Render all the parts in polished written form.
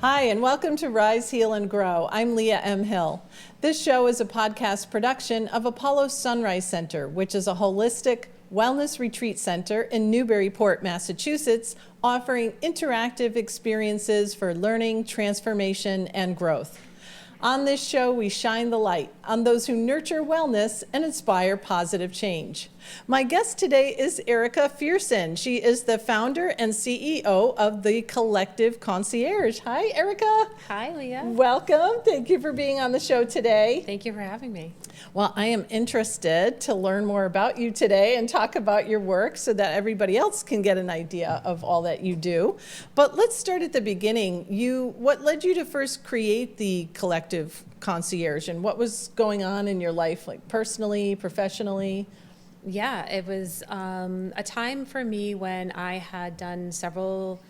Hi, and welcome to Rise, Heal, and Grow. I'm Leah M. Hill. This show is a podcast production of Apollo Sunrise Center, which is a holistic wellness retreat center in Newburyport, Massachusetts, offering interactive experiences for learning, transformation, and growth. On this show, we shine the light on those who nurture wellness and inspire positive change. My guest today is Erika Pherson. She is the founder and CEO of the collective Concierge. Hi, Erika. Hi, Leah. Welcome. Thank you for being on the show today. Thank you for having me. Well, I am interested to learn more about you today and talk about your work so that everybody else can get an idea of all that you do. But let's start at the beginning. What led you to first create the collective Concierge, and what was going on in your life, like personally, professionally? Yeah, it was a time for me when I had done several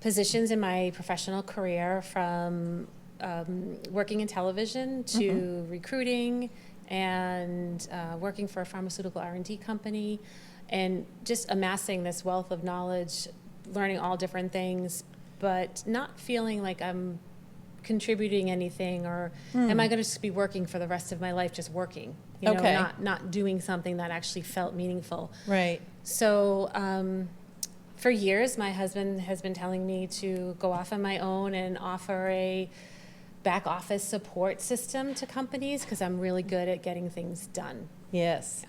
positions in my professional career, from working in television to recruiting and working for a pharmaceutical R&D company, and just amassing this wealth of knowledge, learning all different things, but not feeling like I'm contributing anything, or am I going to just be working for the rest of my life, just working, not doing something that actually felt meaningful. Right. So for years, my husband has been telling me to go off on my own and offer a back office support system to companies, because I'm really good at getting things done. Yes.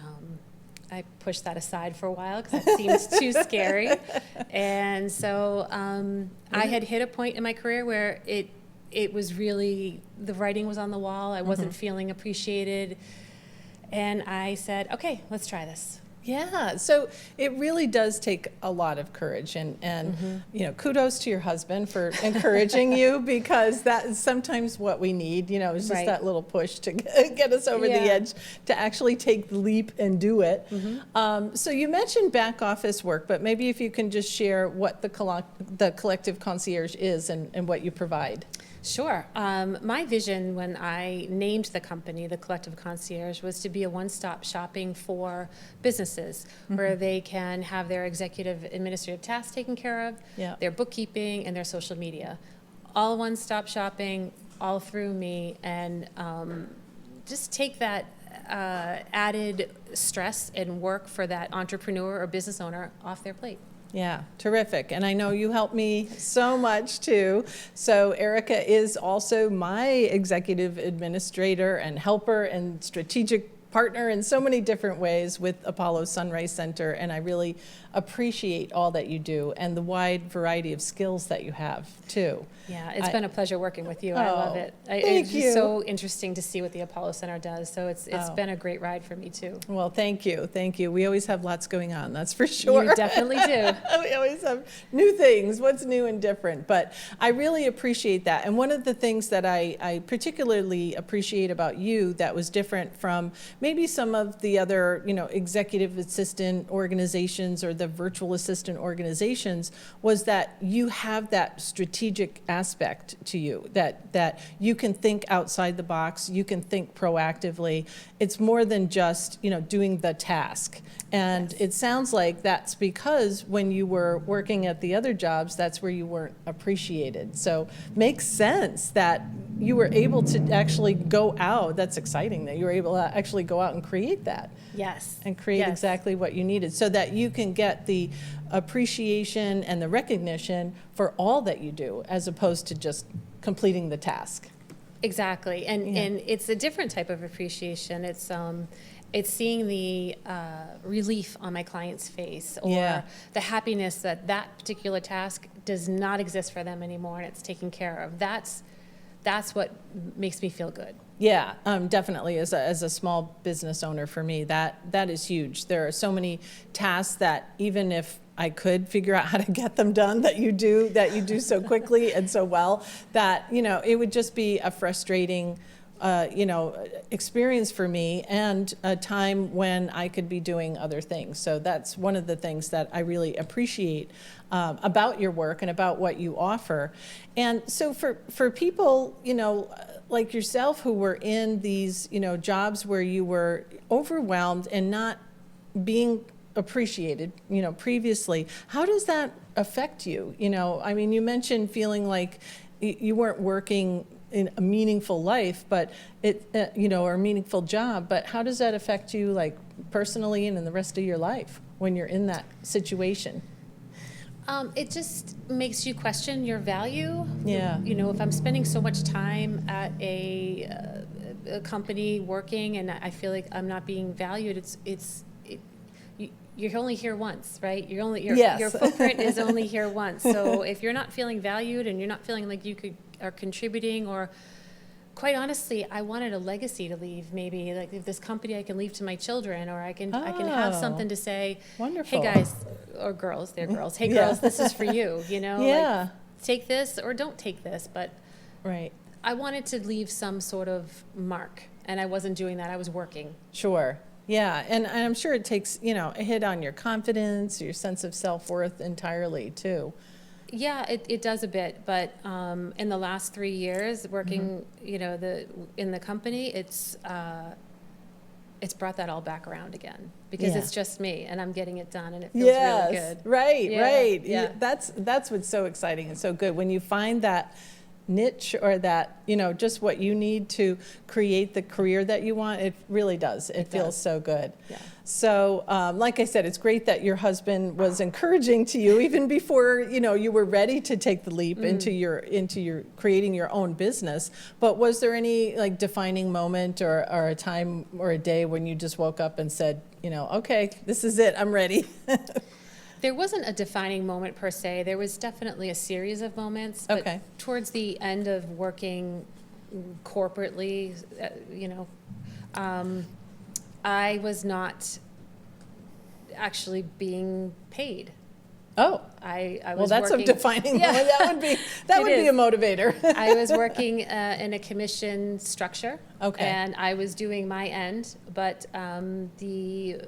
I pushed that aside for a while because it seems too scary. And so I had hit a point in my career where it was really, the writing was on the wall. I wasn't feeling appreciated. And I said, okay, let's try this. Yeah, so it really does take a lot of courage, and kudos to your husband for encouraging you, because that is sometimes what we need, is just that little push to get us over the edge to actually take the leap and do it. So you mentioned back office work, but maybe if you can just share what the collective Concierge is and what you provide. Sure. My vision when I named the company, the Collective Concierge, was to be a one-stop shopping for businesses where they can have their executive administrative tasks taken care of, their bookkeeping, and their social media. All one-stop shopping, all through me, and just take that added stress and work for that entrepreneur or business owner off their plate. Yeah, terrific. And I know you helped me so much too. So Erika is also my executive administrator and helper and strategic partner in so many different ways with Apollo Sunrise Center, and I really appreciate all that you do and the wide variety of skills that you have too. Yeah, it's been a pleasure working with you. I love it. Thank you. It's so interesting to see what the Apollo Center does. So it's been a great ride for me too. Well, thank you. Thank you. We always have lots going on, that's for sure. You definitely do. We always have new things, what's new and different. But I really appreciate that. And one of the things that I particularly appreciate about you that was different from maybe some of the other, executive assistant organizations or the virtual assistant organizations was that you have that strategic aspect to you, that you can think outside the box, you can think proactively. It's more than just, doing the task. And it sounds like that's because when you were working at the other jobs, that's where you weren't appreciated. So makes sense that you were able to actually go out. That's exciting that you were able to actually go out and create that. Yes. And create exactly what you needed so that you can get the appreciation and the recognition for all that you do, as opposed to just completing the task. Exactly. And it's a different type of appreciation. It's seeing the relief on my client's face, or the happiness that that particular task does not exist for them anymore and it's taken care of. That's what makes me feel good. Yeah, definitely. As a small business owner, for me, that is huge. There are so many tasks that even if I could figure out how to get them done, that you do so quickly and so well, that it would just be a frustrating experience for me, and a time when I could be doing other things. So that's one of the things that I really appreciate about your work and about what you offer. And so for people, like yourself, who were in these, jobs where you were overwhelmed and not being appreciated, previously, how does that affect you? I mean, you mentioned feeling like you weren't working in a meaningful life, but or a meaningful job, but how does that affect you, like, personally and in the rest of your life when you're in that situation? It just makes you question your value. Yeah. If I'm spending so much time at a company working and I feel like I'm not being valued, you're only here once, right? Yes. Your footprint is only here once. So if you're not feeling valued and you're not feeling like are contributing, or quite honestly, I wanted a legacy to leave. Maybe like if this company I can leave to my children, or I can have something to say. Wonderful. Hey guys, or girls, they're girls. Hey Yeah. girls, this is for you. Yeah. Like, take this or don't take this. But Right. I wanted to leave some sort of mark, and I wasn't doing that. I was working. Sure. Yeah, and I'm sure it takes, a hit on your confidence, your sense of self-worth entirely, too. Yeah, it does a bit, but in the last 3 years working, in the company, it's brought that all back around again, because Yeah. it's just me and I'm getting it done, and it feels really good. Right, Yeah, right. yeah. That's what's so exciting and so good when you find that niche, or that, just what you need to create the career that you want. It really does. It feels does. so good. Yeah. So, like I said, it's great that your husband was encouraging to you even before, you were ready to take the leap into your creating your own business. But was there any, like, defining moment or a time or a day when you just woke up and said, okay, this is it, I'm ready? There wasn't a defining moment per se. There was definitely a series of moments. But Okay. towards the end of working corporately, I was not actually being paid. Oh, I well, was that's working, a defining Yeah. moment. That would be is. a motivator. I was working in a commission structure. Okay. And I was doing my end, but it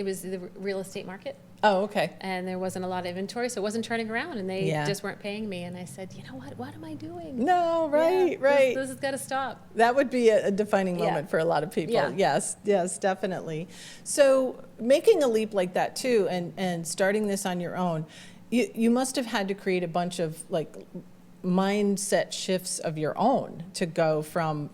was the real estate market. Oh, okay. And there wasn't a lot of inventory, so it wasn't turning around, and they Yeah. just weren't paying me. And I said, you know what am I doing? No, right, Yeah, right. This has got to stop. That would be a defining Yeah. moment for a lot of people. Yeah. Yes, definitely. So making a leap like that too, and starting this on your own, you must have had to create a bunch of, like, mindset shifts of your own to go from,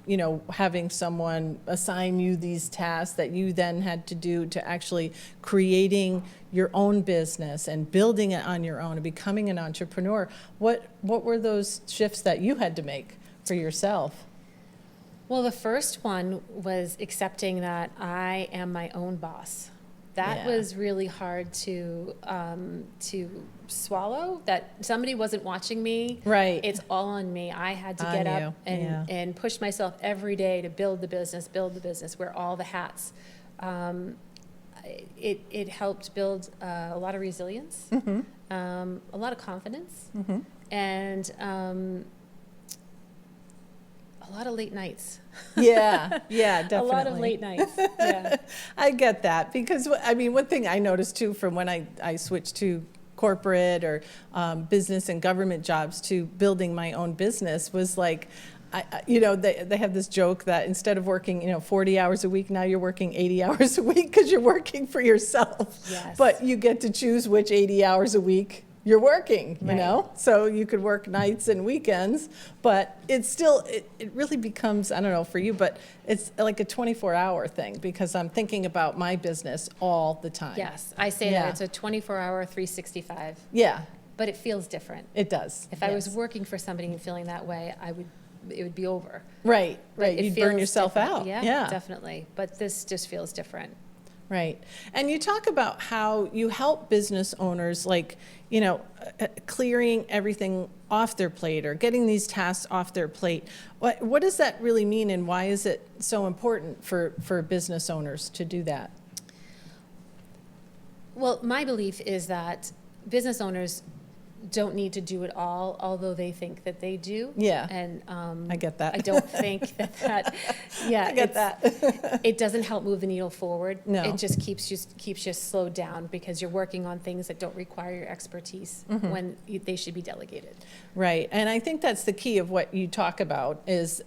having someone assign you these tasks that you then had to do, to actually creating your own business and building it on your own and becoming an entrepreneur. What were those shifts that you had to make for yourself? Well, the first one was accepting that I am my own boss. That Yeah. was really hard to swallow, that somebody wasn't watching me. Right. It's all on me. I had to On get you, up yeah. and push myself every day to build the business, wear all the hats. It helped build a lot of resilience, a lot of confidence, and a lot of late nights. Yeah, definitely. A lot of late nights. Yeah. I get that, because, one thing I noticed too from when I switched to corporate or business and government jobs to building my own business was, like, they have this joke that instead of working, 40 hours a week, now you're working 80 hours a week because you're working for yourself. Yes. But you get to choose which 80 hours a week you're working, Right. So you could work nights and weekends, but it's still, it really becomes, I don't know for you, but it's like a 24-hour thing, because I'm thinking about my business all the time. Yes, I say Yeah. that it's a 24-hour, 365, Yeah, but it feels different. it does. If I was Yes. working for somebody and feeling that way, it would be over. Right, But it you'd burn feels yourself different. out. Yeah, definitely. But this just feels different. Right. And you talk about how you help business owners, like, clearing everything off their plate or getting these tasks off their plate. What does that really mean, and why is it so important for business owners to do that? Well, my belief is that business owners don't need to do it all, although they think that they do. Yeah. And I get that. I don't think that yeah, I get that. it doesn't help move the needle forward. No. It just keeps you slowed down, because you're working on things that don't require your expertise when they should be delegated. Right. And I think that's the key of what you talk about is,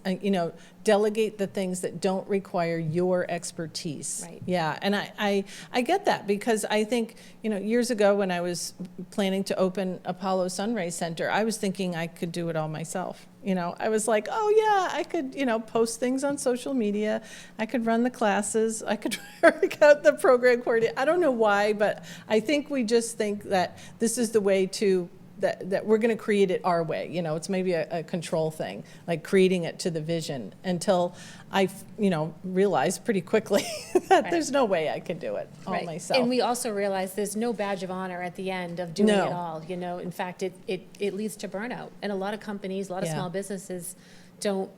delegate the things that don't require your expertise. Right. Yeah, and I get that, because I think, years ago when I was planning to open Apollo Sunrise Center, I was thinking I could do it all myself. I was like, oh yeah, I could, post things on social media. I could run the classes. I could work out the program coordinator. I don't know why, but I think we just think that this is the way to that we're going to create it our way. It's maybe a control thing, like creating it to the vision, until I, realized pretty quickly that there's no way I could do it all myself. And we also realize there's no badge of honor at the end of doing No. it all. In fact, it leads to burnout. And a lot of companies, a lot of Yeah. small businesses don't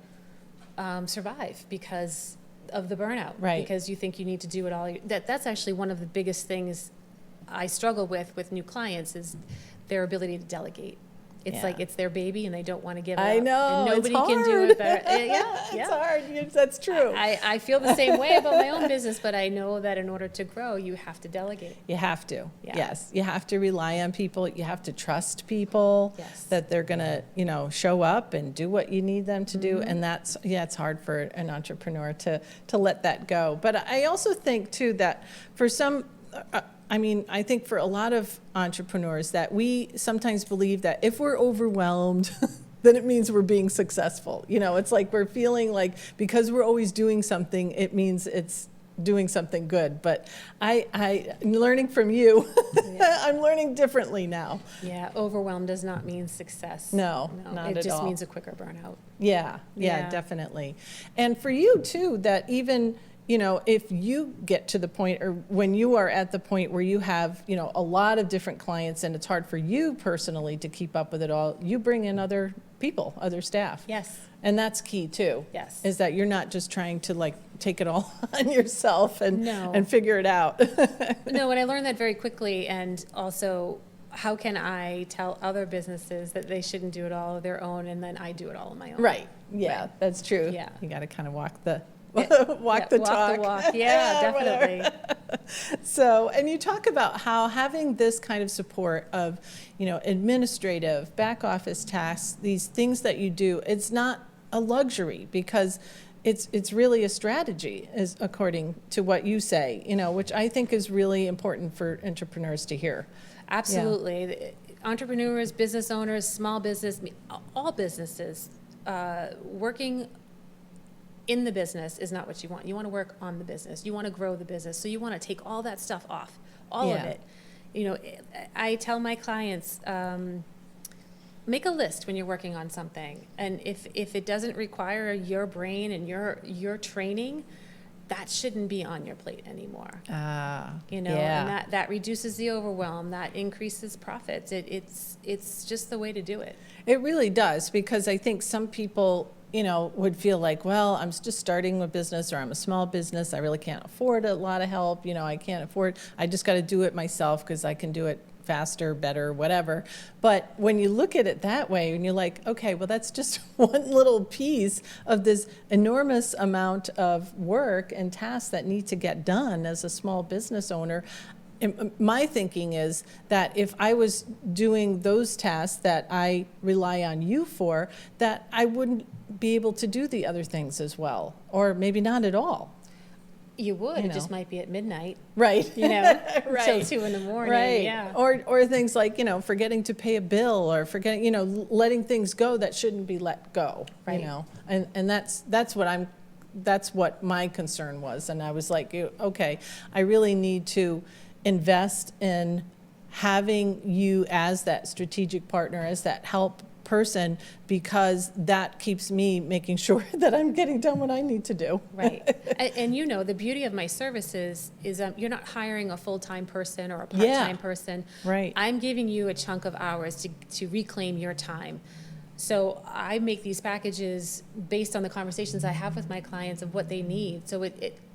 survive because of the burnout. Right. Because you think you need to do it all. That's actually one of the biggest things I struggle with new clients, is their ability to delegate. It's Yeah. like it's their baby and they don't want to give it I up. know, And it's nobody can do hard. it better. Yeah, It's hard. That's true. I feel the same way about my own business, but I know that in order to grow, you have to delegate. You have to. Yeah. Yes. You have to rely on people. You have to trust people. Yes. That they're going to, show up and do what you need them to do. Mm-hmm. And it's hard for an entrepreneur to let that go. But I also think too that for some, I think for a lot of entrepreneurs, that we sometimes believe that if we're overwhelmed, then it means we're being successful. It's like we're feeling like because we're always doing something, it means it's doing something good. But I'm learning from you. Yeah. I'm learning differently now. Yeah, overwhelm does not mean success. No, not it at just all. means a quicker burnout. Yeah, Yeah. definitely. And for you too, that even, if you get to the point, or when you are at the point where you have, a lot of different clients and it's hard for you personally to keep up with it all, you bring in other people, other staff. Yes. And that's key too. Yes. Is that you're not just trying to take it all on yourself and No. and figure it out. No, and I learned that very quickly. And also, how can I tell other businesses that they shouldn't do it all of their own, and then I do it all on my own? Right. Yeah, Right. that's true. Yeah. You got to kind of walk the Walk the the talk. walk. Yeah, Whatever. definitely. So, and you talk about how having this kind of support of, administrative, back office tasks, these things that you do, it's not a luxury, because it's really a strategy, as according to what you say, which I think is really important for entrepreneurs to hear. Absolutely. Entrepreneurs, business owners, small business, all businesses, working in the business is not what you want. You want to work on the business. You want to grow the business. So you want to take all that stuff off, all of Yeah. it. I tell my clients, make a list when you're working on something. And if it doesn't require your brain and your training, that shouldn't be on your plate anymore. Yeah. And that reduces the overwhelm, that increases profits. It's just the way to do it. It really does, because I think some people, would feel like, well, I'm just starting a business, or I'm a small business. I really can't afford a lot of help. I can't afford, I just got to do it myself because I can do it faster, better, whatever. But when you look at it that way, and you're like, okay, well, that's just one little piece of this enormous amount of work and tasks that need to get done as a small business owner. My thinking is that if I was doing those tasks that I rely on you for, that I wouldn't be able to do the other things as well, or maybe not at all. You would. You It just know. might be at midnight, Right. until Right. 2 a.m. Right. Yeah. Or things like, forgetting to pay a bill, or forgetting, letting things go that shouldn't be let go, Right. And that's what my concern was. And I was like, okay, I really need to invest in having you as that strategic partner, as that help person, because that keeps me making sure that I'm getting done what I need to do. Right. And the beauty of my services is you're not hiring a full-time person or a part-time person. Right. I'm giving you a chunk of hours to reclaim your time. So I make these packages based on the conversations I have with my clients of what they need. So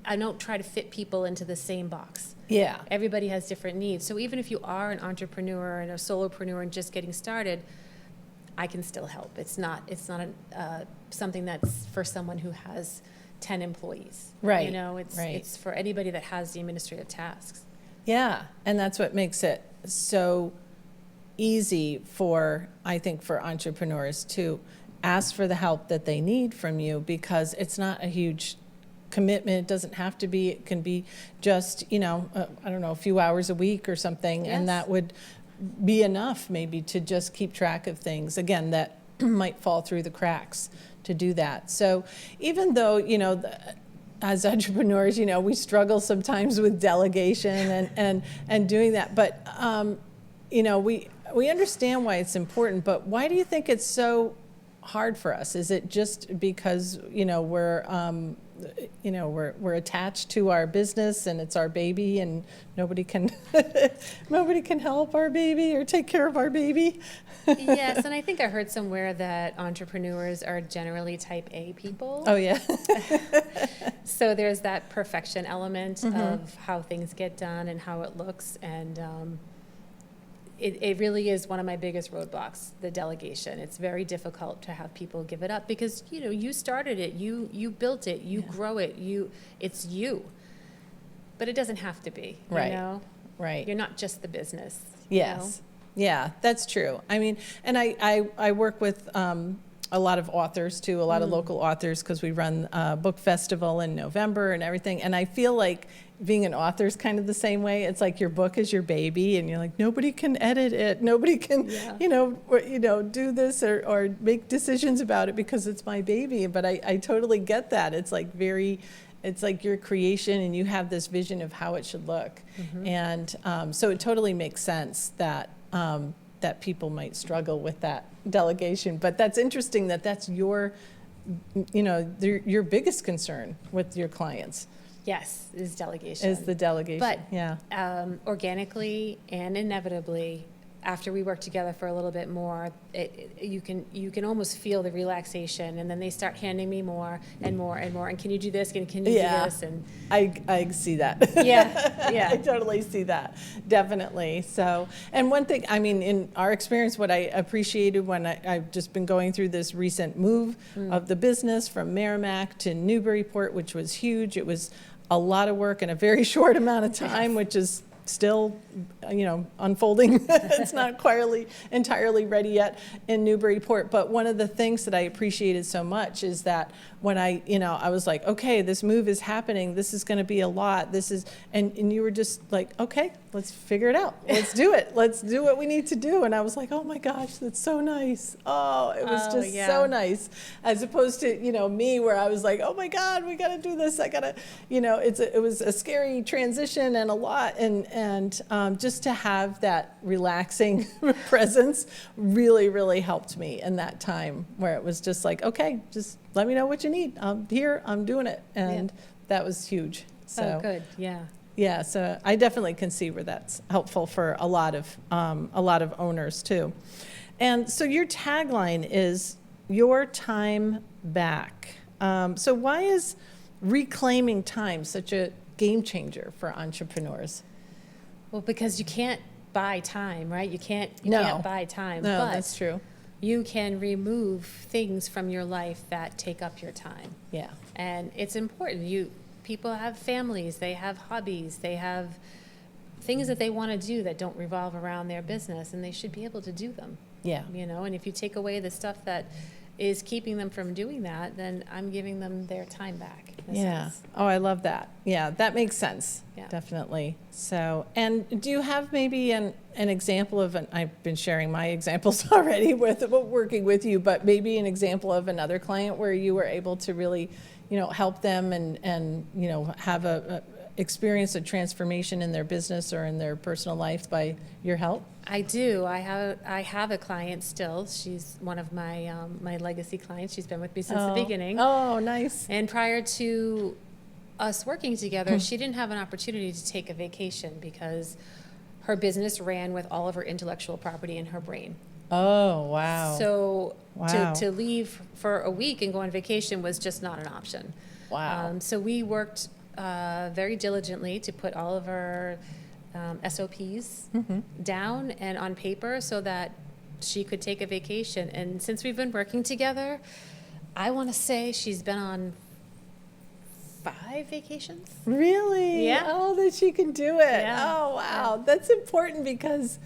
I don't try to fit people into the same box. Yeah. Everybody has different needs. So even if you are an entrepreneur and a solopreneur and just getting started, I can still help. It's not something that's for someone who has 10 employees. Right, It's right. it's for anybody that has the administrative tasks. Yeah, and that's what makes it so easy for, I think, for entrepreneurs to ask for the help that they need from you, because it's not a huge commitment. It doesn't have to be. It can be just, I don't know, a few hours a week or something, Yes. and that would be enough maybe to just keep track of things, again, that might fall through the cracks to do that. So even though, as entrepreneurs, we struggle sometimes with delegation and doing that, but, we understand why it's important, but why do you think it's so hard for us? Is it just because, we're attached to our business and it's our baby, and nobody can help our baby or take care of our baby? Yes, and I think I heard somewhere that entrepreneurs are generally type A people. Oh, yeah. So there's that perfection element of how things get done and how it looks, and it really is one of my biggest roadblocks, the delegation. It's very difficult to have people give it up because, you started it, you built it, you grow it, it's you. But it doesn't have to be, Right. Right. You're not just the business. Yes. Yeah, that's true. I mean, and I work with a lot of authors too, a lot of local authors, because we run a book festival in November and everything. And I feel like being an author is kind of the same way. It's like your book is your baby, and you're like, nobody can edit it, nobody can, do this or make decisions about it because it's my baby. But I totally get that. It's like it's like your creation, and you have this vision of how it should look. And so it totally makes sense that people might struggle with that delegation. But that's interesting that that's your biggest concern with your clients. Yes, is delegation. Is the delegation. But yeah. Organically and inevitably, after we work together for a little bit more, you can almost feel the relaxation, and then they start handing me more and more and more. And can you do this? Can you do this? And I see that. Yeah. I totally see that, definitely. So, and one thing, I mean, in our experience, what I appreciated when I've just been going through this recent move of the business from Merrimack to Newburyport, which was huge. It was a lot of work in a very short amount of time, which is still, unfolding. It's not quite entirely ready yet in Newburyport. But one of the things that I appreciated so much is that when I was like, okay, this move is happening. This is going to be a lot. And you were just like, okay, let's figure it out. Let's do it. Let's do what we need to do. And I was like, oh my gosh, that's so nice. Oh, it was just so nice. As opposed to, me, where I was like, oh my God, we got to do this. I got to, it was a scary transition and a lot. And just to have that relaxing presence really, really helped me in that time, where it was just like, okay, just let me know what you need. I'm here, I'm doing it. And that was huge. So good. Yeah. Yeah, so I definitely can see where that's helpful for a lot of owners too. And so your tagline is your time back. So why is reclaiming time such a game changer for entrepreneurs? Well, because you can't buy time, right? You can't buy time. No, but that's true. You can remove things from your life that take up your time. Yeah. And it's important. People have families, they have hobbies, they have things that they want to do that don't revolve around their business, and they should be able to do them. Yeah. And if you take away the stuff that is keeping them from doing that, then I'm giving them their time back. in a sense. Oh, I love that. Yeah, that makes sense. Yeah. Definitely. So, and do you have maybe an example of I've been sharing my examples already with working with you, but maybe an example of another client where you were able to really, help them and have experience a transformation in their business or in their personal life by your help? I do. I have a client still. She's one of my my legacy clients. She's been with me since the beginning. Oh, nice. And prior to us working together, she didn't have an opportunity to take a vacation because her business ran with all of her intellectual property in her brain. Oh, wow. So Wow. to leave for a week and go on vacation was just not an option. Wow. So we worked very diligently to put all of our SOPs down and on paper so that she could take a vacation. And since we've been working together, I want to say she's been on 5 vacations. Really? Yeah. Oh, that she can do it. Yeah. Oh, wow. That's important because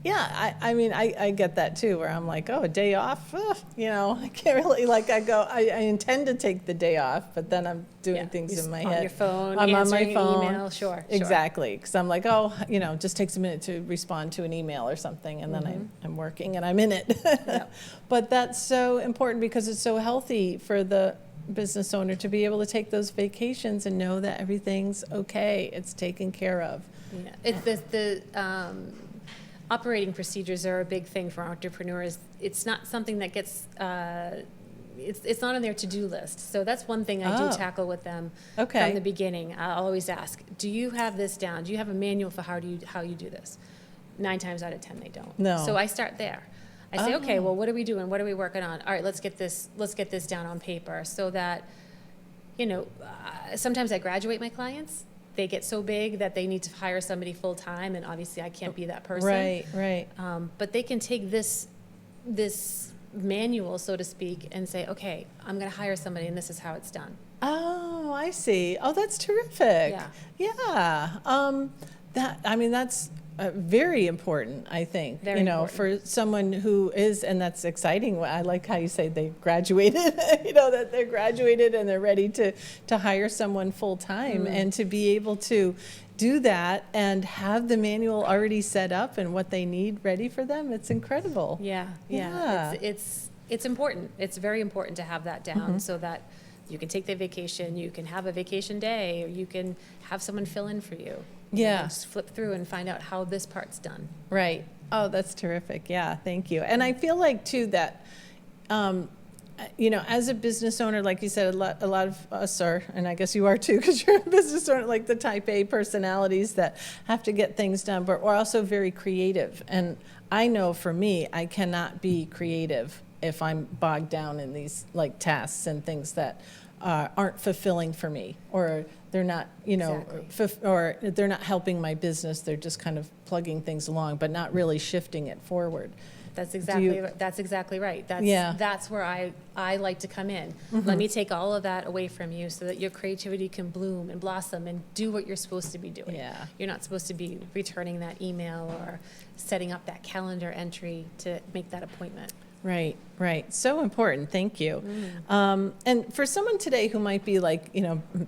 Yeah, I mean, I get that too, where I'm like, oh, a day off, ugh, I can't really, like, I intend to take the day off, but then I'm doing Yeah, things you're in my on head. your phone, I'm on my answering phone. email, sure. Exactly, because I'm like, oh, it just takes a minute to respond to an email or something, and then I'm working and I'm in it. Yep. But that's so important because it's so healthy for the business owner to be able to take those vacations and know that everything's okay, it's taken care of. Yeah, it's the operating procedures are a big thing for entrepreneurs. It's not something that gets, it's not on their to-do list. So that's one thing I do tackle with them Okay. from the beginning. I'll always ask, do you have this down? Do you have a manual for how you do this? 9 times out of 10, they don't. No. So I start there. I say, okay, well, what are we doing? What are we working on? All right, let's get this down on paper so that, sometimes I graduate my clients. They get so big that they need to hire somebody full-time, and obviously I can't be that person. Right. But they can take this manual, so to speak, and say, okay, I'm going to hire somebody, and this is how it's done. Oh, I see. Oh, that's terrific. Yeah. That's very important, I think. Very important. For someone who is, and that's exciting. I like how you say they graduated, that they're graduated and they're ready to hire someone full time, and to be able to do that and have the manual already set up and what they need ready for them. It's incredible. Yeah. It's important. It's very important to have that down so that you can take the vacation, you can have a vacation day, or you can have someone fill in for you. Yeah. Just flip through and find out how this part's done. Right. Oh, that's terrific. Yeah, thank you. And I feel like, too, that, as a business owner, like you said, a lot of us are, and I guess you are too, because you're a business owner, like the type A personalities that have to get things done, but we're also very creative. And I know for me, I cannot be creative if I'm bogged down in these like tasks and things that aren't fulfilling for me, or they're not, Exactly. or they're not helping my business. They're just kind of plugging things along, but not really shifting it forward. That's exactly right. That's where I like to come in. Let me take all of that away from you so that your creativity can bloom and blossom and do what you're supposed to be doing. Yeah. You're not supposed to be returning that email or setting up that calendar entry to make that appointment. Right. So important. Thank you. And for someone today who might be like,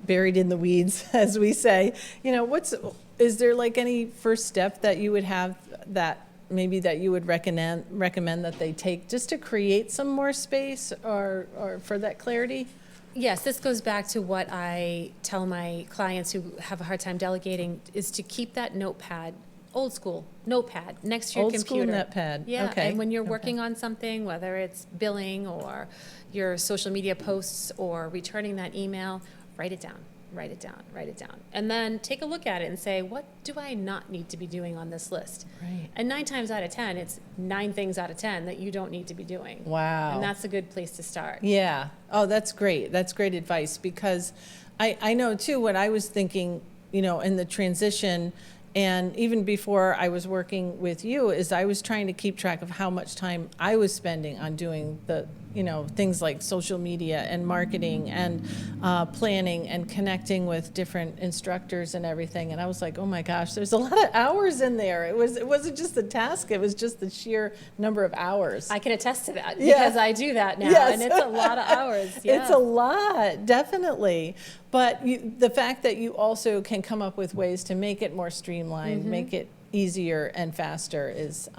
buried in the weeds, as we say, is there like any first step that you would have that maybe that you would recommend that they take just to create some more space or for that clarity? Yes, this goes back to what I tell my clients who have a hard time delegating, is to keep that notepad, old school notepad, next to your computer. Old school notepad. Yeah, Okay. and when you're working on something, whether it's billing or your social media posts or returning that email, write it down. And then take a look at it and say, what do I not need to be doing on this list? Right. And 9 times out of 10, it's 9 things out of 10 that you don't need to be doing. Wow. And that's a good place to start. Yeah. Oh, that's great. That's great advice, because I know too what I was thinking, in the transition, and even before I was working with you, is I was trying to keep track of how much time I was spending on doing the, things like social media and marketing and planning and connecting with different instructors and everything. And I was like, oh my gosh, there's a lot of hours in there. It wasn't just the task, it was just the sheer number of hours. I can attest to that Yeah. because I do that now, Yes. and it's a lot of hours. Yeah. It's a lot, definitely. But the fact that you also can come up with ways to make it more streamlined, make it easier and faster is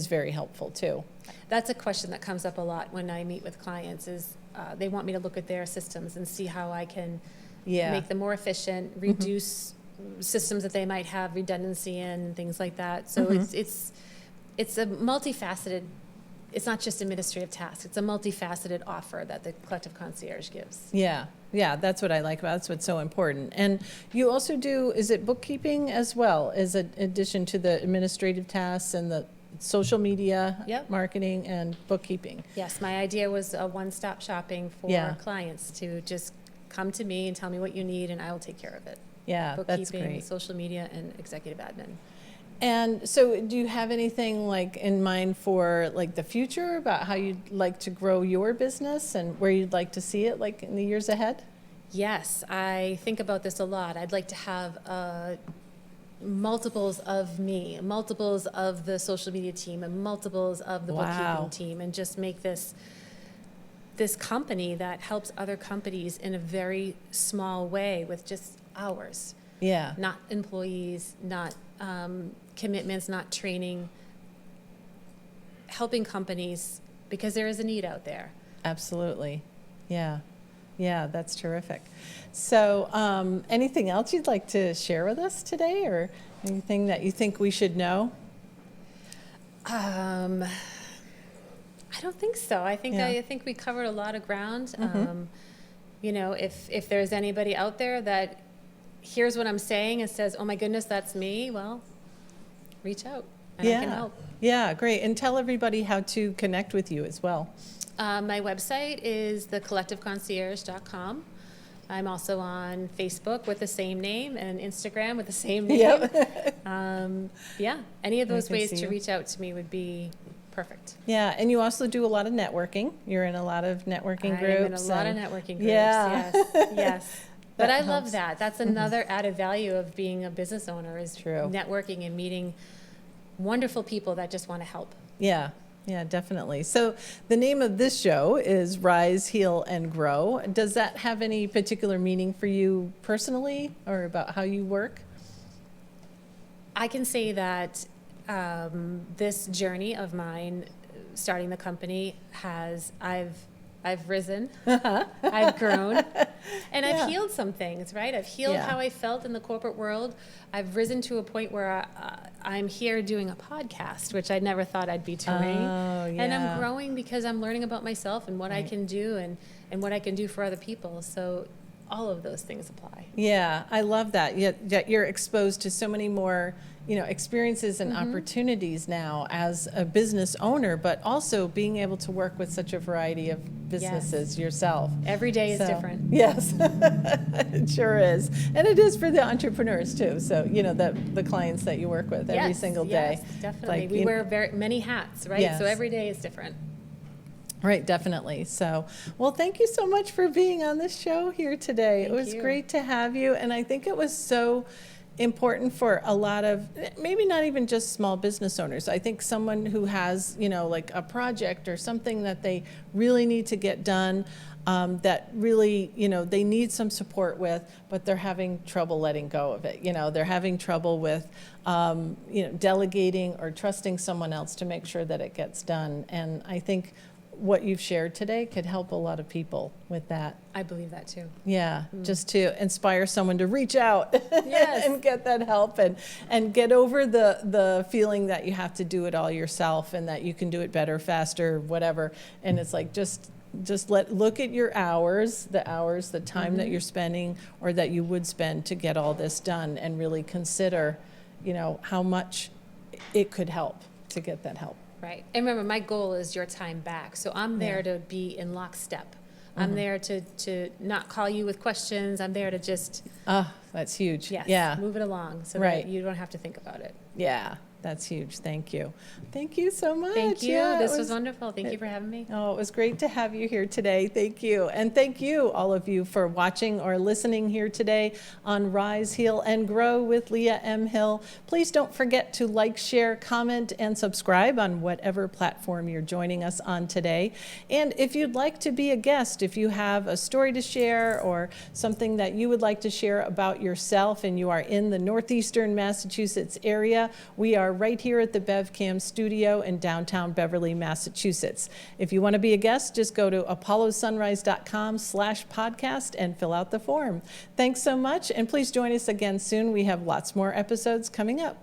very helpful too. That's a question that comes up a lot when I meet with clients, is they want me to look at their systems and see how I can make them more efficient, reduce systems that they might have redundancy in, things like that. So it's a multifaceted, it's not just administrative tasks, it's a multifaceted offer that the Collective Concierge gives. Yeah, that's what I like about it. That's what's so important. And you also do, is it bookkeeping as well, as an addition to the administrative tasks and the social media, Yep. marketing, and bookkeeping? Yes, my idea was a one-stop shopping for Yeah. clients to just come to me and tell me what you need, and I will take care of it. Yeah, that's Bookkeeping, great. social media, and executive admin. And so do you have anything like in mind for like the future about how you'd like to grow your business and where you'd like to see it like in the years ahead? Yes, I think about this a lot. I'd like to have multiples of me, multiples of the social media team, and multiples of the bookkeeping team, and just make this company that helps other companies in a very small way with just hours. Yeah. Not employees, not commitments, not training. Helping companies because there is a need out there. Absolutely. Yeah. Yeah, that's terrific. So anything else you'd like to share with us today, or anything that you think we should know? I don't think so. I think we covered a lot of ground. You know, if there's anybody out there that hears what I'm saying and says, "Oh my goodness, that's me," well, reach out and I can help. Yeah, great. And tell everybody how to connect with you as well. My website is thecollectiveconcierge.com. I'm also on Facebook with the same name and Instagram with the same name. Yep. Yeah, any of those can ways see to you. reach out to me would be perfect. Yeah, and you also do a lot of networking. You're in a lot of networking groups. I'm in a lot of networking groups. Yeah. Yes, yes. But I helps. love that. That's another added value of being a business owner is True. networking and meeting wonderful people that just want to help. Yeah, yeah, definitely. So the name of this show is Rise, Heal, and Grow. Does that have any particular meaning for you personally, or about how you work? I can say that this journey of mine, starting the company, I've risen, I've grown, and I've healed some things, right? I've healed how I felt in the corporate world. I've risen to a point where I'm here doing a podcast, which I never thought I'd be doing. Oh, yeah. And I'm growing because I'm learning about myself and what I can do and what I can do for other people. So all of those things apply. Yeah, I love that. Yet you're exposed to so many more, experiences and opportunities now as a business owner, but also being able to work with such a variety of businesses yourself. Every day is different. Yes, it sure is. And it is for the entrepreneurs too. So, the clients that you work with every single day. Yes, definitely. We wear many hats, right? Yes. So every day is different. Right, definitely. So, well, thank you so much for being on this show here today. Thank It was you. great to have you. And I think it was so important for a lot of, maybe not even just small business owners. I think someone who has, like a project or something that they really need to get done, that really, they need some support with, but they're having trouble letting go of it. They're having trouble with, delegating or trusting someone else to make sure that it gets done. And I think what you've shared today could help a lot of people with that. I believe that too. Yeah, just to inspire someone to reach out Yes. and get that help and get over the feeling that you have to do it all yourself and that you can do it better, faster, whatever. And it's like just look at your hours, the time that you're spending or that you would spend to get all this done, and really consider, how much it could help to get that help. Right. And remember, my goal is your time back. So I'm there to be in lockstep. I'm there to not call you with questions. I'm there to just That's huge. yes, Yeah. move it along so Right. that you don't have to think about it. Yeah, that's huge. Thank you. Thank you so much. Thank you. Yeah, it This was wonderful. Thank you for having me. Oh, it was great to have you here today. Thank you. And thank you, all of you, for watching or listening here today on Rise, Heal, and Grow with Leah M. Hill. Please don't forget to like, share, comment, and subscribe on whatever platform you're joining us on today. And if you'd like to be a guest, if you have a story to share or something that you would like to share about yourself and you are in the northeastern Massachusetts area, we are right here at the BevCam studio in downtown Beverly, Massachusetts. If you want to be a guest, just go to apollosunrise.com/podcast and fill out the form. Thanks so much, and please join us again soon. We have lots more episodes coming up.